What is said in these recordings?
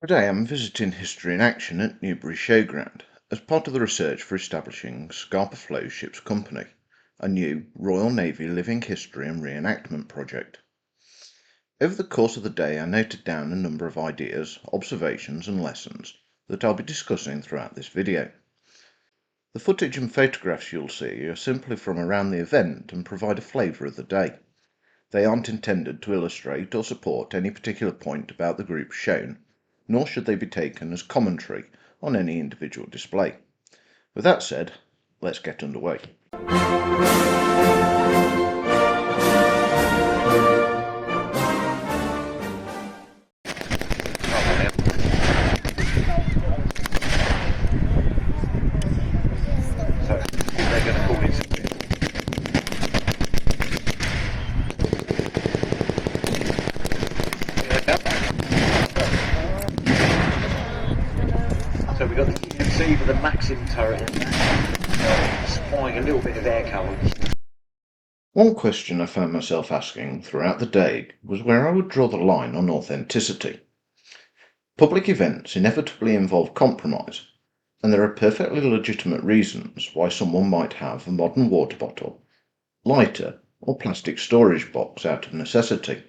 Today I'm visiting History in Action at Newbury Showground as part of the research for establishing Scapa Flow Ships Company, a new Royal Navy living history and reenactment project. Over the course of the day I noted down a number of ideas, observations and lessons that I'll be discussing throughout this video. The footage and photographs you'll see are simply from around the event and provide a flavour of the day. They aren't intended to illustrate or support any particular point about the group shown, nor should they be taken as commentary on any individual display. With that said, let's get underway. So they're going to call it. So we've got the QMC with the Maxim turret supplying a little bit of air cover. One question I found myself asking throughout the day was where I would draw the line on authenticity. Public events inevitably involve compromise, and there are perfectly legitimate reasons why someone might have a modern water bottle, lighter, or plastic storage box out of necessity.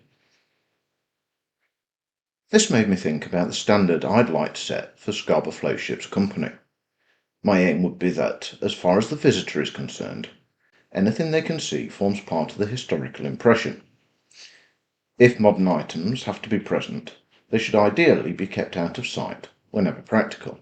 This made me think about the standard I'd like to set for Scapa Flow Ships Company. My aim would be that, as far as the visitor is concerned, anything they can see forms part of the historical impression. If modern items have to be present, they should ideally be kept out of sight whenever practical.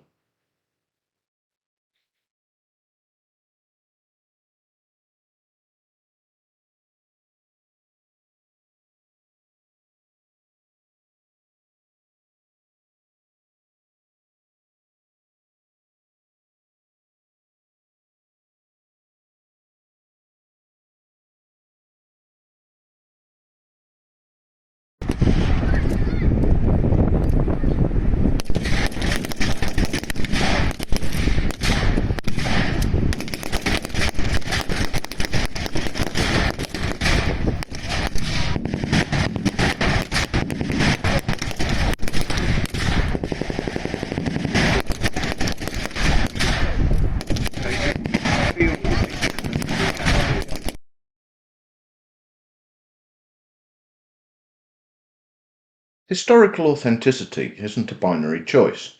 Historical authenticity isn't a binary choice.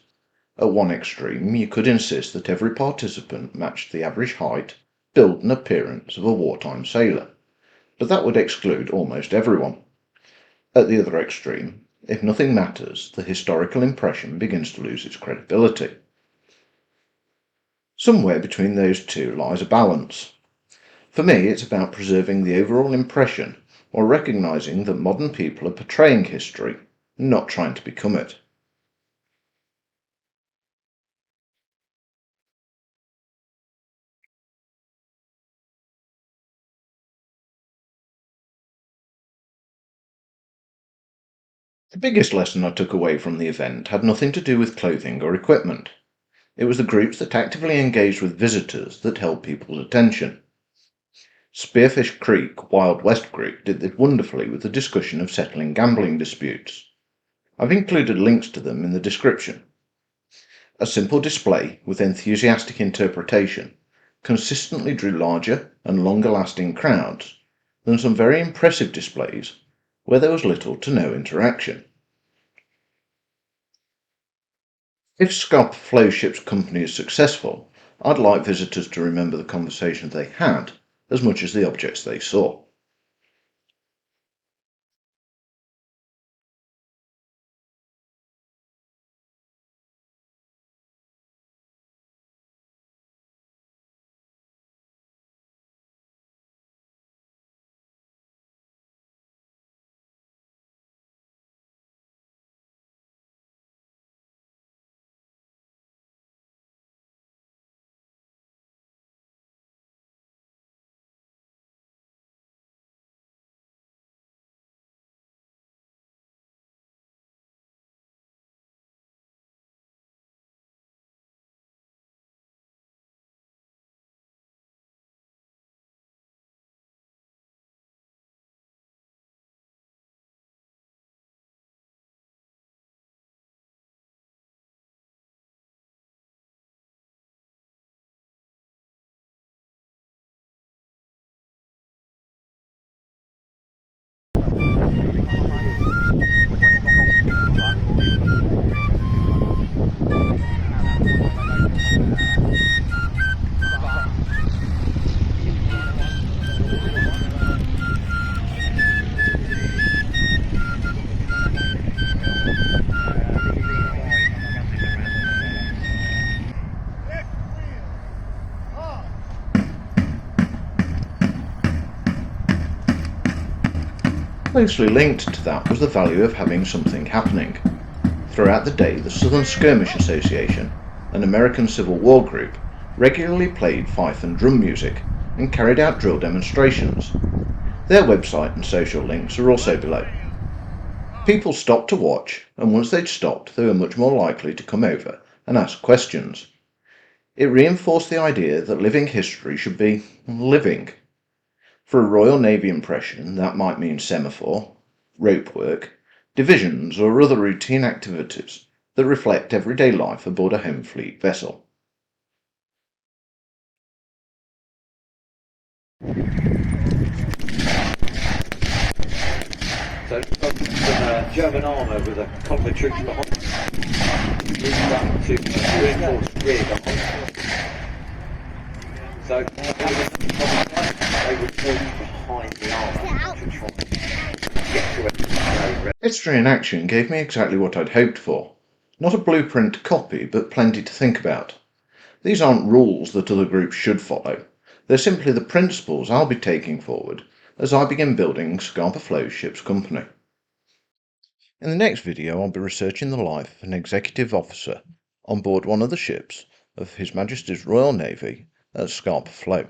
At one extreme, you could insist that every participant matched the average height, build and appearance of a wartime sailor, but that would exclude almost everyone. At the other extreme, if nothing matters, the historical impression begins to lose its credibility. Somewhere between those two lies a balance. For me, it's about preserving the overall impression while recognising that modern people are portraying history, not trying to become it. The biggest lesson I took away from the event had nothing to do with clothing or equipment. It was the groups that actively engaged with visitors that held people's attention. Spearfish Creek Wild West Group did this wonderfully with the discussion of settling gambling disputes. I've included links to them in the description. A simple display with enthusiastic interpretation consistently drew larger and longer lasting crowds than some very impressive displays where there was little to no interaction. If Scapa Flow Ships Company is successful, I'd like visitors to remember the conversations they had as much as the objects they saw. closely linked to that was the value of having something happening. Throughout the day, the Southern Skirmish Association, an American Civil War group, regularly played fife and drum music and carried out drill demonstrations. Their website and social links are also below. People stopped to watch, and once they'd stopped, they were much more likely to come over and ask questions. It reinforced the idea that living history should be living. For a Royal Navy impression, that might mean semaphore, rope work, divisions, or other routine activities that reflect everyday life aboard a home fleet vessel. So some German armour with a convoy troops behind, moved up to reinforce rear behind. So they would move behind the armour to try and get to it. History in action gave me exactly what I'd hoped for. Not a blueprint copy, but plenty to think about. These aren't rules that other groups should follow. They're simply the principles I'll be taking forward as I begin building Scapa Flow's ship's company. In the next video, I'll be researching the life of an executive officer on board one of the ships of His Majesty's Royal Navy at Scapa Flow.